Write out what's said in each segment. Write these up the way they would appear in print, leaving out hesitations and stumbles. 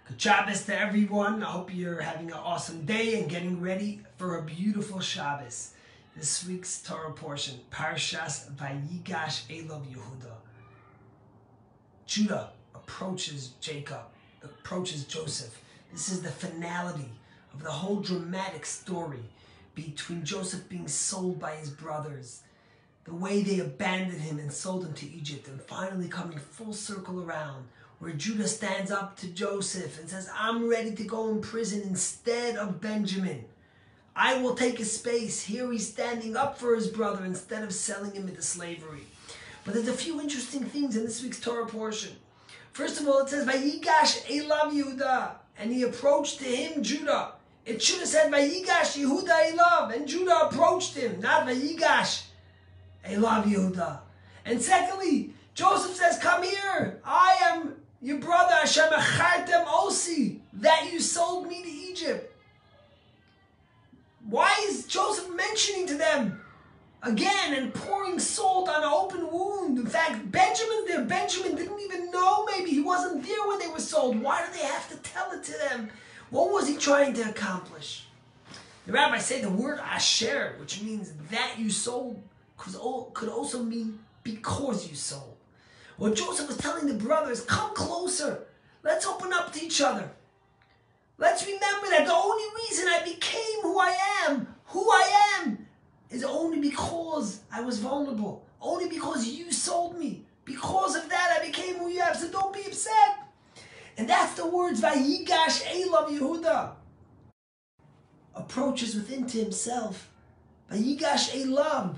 Good Shabbos to everyone. I hope you're having an awesome day and getting ready for a beautiful Shabbos. This week's Torah portion, Parshas Vayigash Elav Yehuda. Judah approaches Joseph. This is the finality of the whole dramatic story between Joseph being sold by his brothers, the way they abandoned him and sold him to Egypt, and finally coming full circle around, where Judah stands up to Joseph and says, I'm ready to go in prison instead of Benjamin. I will take his space. Here he's standing up for his brother instead of selling him into slavery. But there's a few interesting things in this week's Torah portion. First of all, it says, Vayigash Elav Yehuda, and he approached to him, Judah. It should have said, Vayigash Yehuda Elav, and Judah approached him, not Vayigash Elav Yehuda. And secondly, Joseph says, come here, I am your brother, Hashem Echartem Osi, that you sold me to Egypt. Why is Joseph mentioning to them again and pouring salt on an open wound? In fact, Benjamin's there. Benjamin didn't even know, maybe he wasn't there when they were sold. Why do they have to tell it to them? What was he trying to accomplish? The rabbis say the word asher, which means that you sold, could also mean because you sold. Well, Joseph was telling the brothers, come closer. Let's open up to each other. Let's remember that the only reason I became who I am, is only because I was vulnerable. Only because you sold me. Because of that, I became who you are. So don't be upset. And that's the words, Vayigash Elav Yehuda. Approaches within to himself. Vayigash Elav.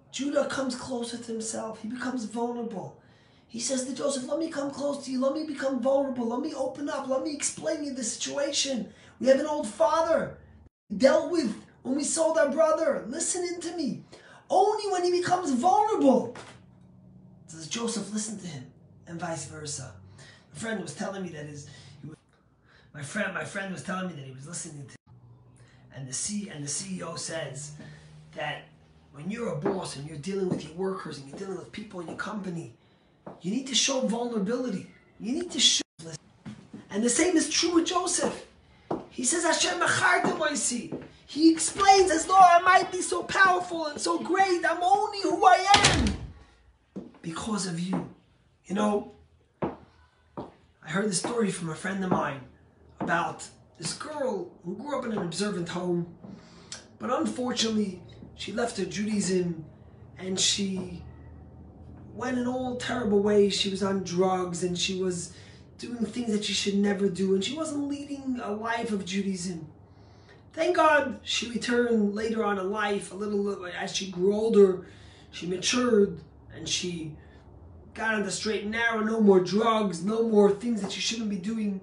Judah comes closer to himself. He becomes vulnerable. He says to Joseph, let me come close to you. Let me become vulnerable. Let me open up. Let me explain to you the situation. We have an old father we dealt with when we sold our brother. Listen in to me. Only when he becomes vulnerable does Joseph listen to him, and vice versa. My friend was telling me that my friend was telling me that he was listening to him. And the CEO says that when you're a boss and you're dealing with your workers and you're dealing with people in your company, you need to show vulnerability. You need to show. And the same is true with Joseph. He says, Hashem Echartem Osi. He explains, as though I might be so powerful and so great, I'm only who I am because of you. You know, I heard this story from a friend of mine about this girl who grew up in an observant home, but unfortunately, she left her Judaism and she went in all terrible ways. She was on drugs and she was doing things that she should never do, and she wasn't leading a life of Judaism. Thank God she returned later on in life, a little as she grew older, she matured and she got on the straight and narrow, no more drugs, no more things that she shouldn't be doing.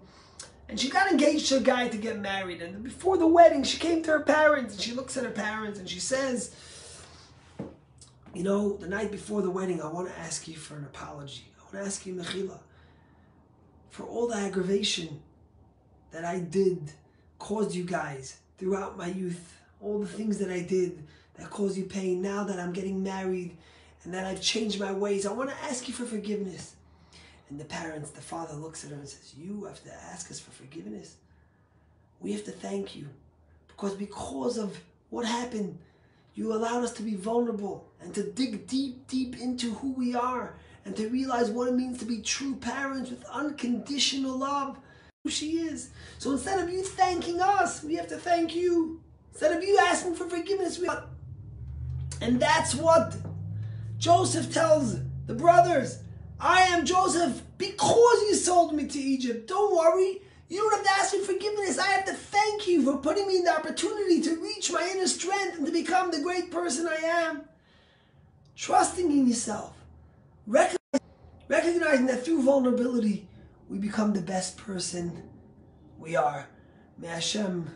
And she got engaged to a guy to get married. And before the wedding, she came to her parents and she looks at her parents and she says, you know, the night before the wedding, I want to ask you for an apology. I want to ask you, Mechila, for all the aggravation that I did, caused you guys throughout my youth, all the things that I did that caused you pain. Now that I'm getting married and that I've changed my ways, I want to ask you for forgiveness. And the father looks at her and says, you have to ask us for forgiveness? We have to thank you. Because of what happened, you allowed us to be vulnerable and to dig deep, deep into who we are and to realize what it means to be true parents with unconditional love. Who she is. So instead of you thanking us, we have to thank you. Instead of you asking for forgiveness, and that's what Joseph tells the brothers. I am Joseph because you sold me to Egypt. Don't worry. You don't have to ask for forgiveness. I have to thank you for putting me in the opportunity to reach my inner strength and to become the great person I am. Trusting in yourself. Recognizing that through vulnerability, we become the best person we are. May Hashem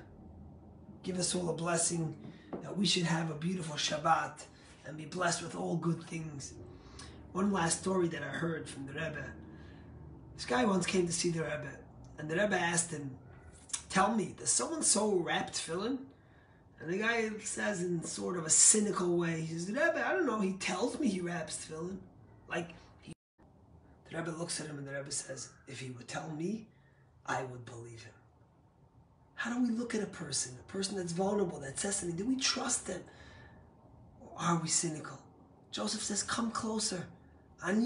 give us all a blessing that we should have a beautiful Shabbat and be blessed with all good things. One last story that I heard from the Rebbe. This guy once came to see the Rebbe, and the Rebbe asked him, tell me, does so-and-so wrap tefillin? And the guy says in sort of a cynical way, he says, Rebbe, I don't know, he tells me he wraps tefillin. The Rebbe looks at him and the Rebbe says, if he would tell me, I would believe him. How do we look at a person that's vulnerable, that says something? Do we trust them? Or are we cynical? Joseph says, come closer. I am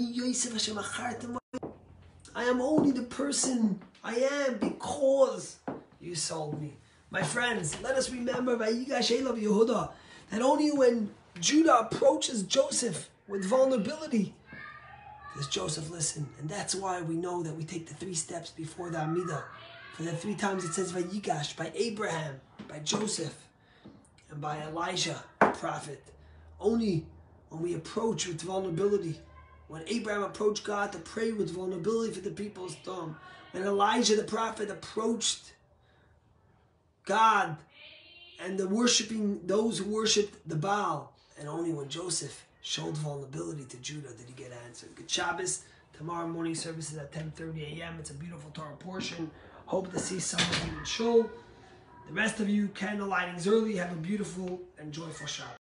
only the person I am because you sold me. My friends, let us remember that only when Judah approaches Joseph with vulnerability does Joseph listen. And that's why we know that we take the 3 steps before the Amidah. For the 3 times it says Vayigash, by Abraham, by Joseph, and by Elijah, the prophet. Only when we approach with vulnerability. When Abraham approached God to pray with vulnerability for the people's tongue. When Elijah, the prophet, approached God and those who worshipped the Baal. And only when Joseph showed vulnerability to Judah did he get answered. Good Shabbos. Tomorrow morning service is at 10:30 a.m. It's a beautiful Torah portion. Hope to see some of you in Shul. The rest of you, candle lightings early. Have a beautiful and joyful Shabbos.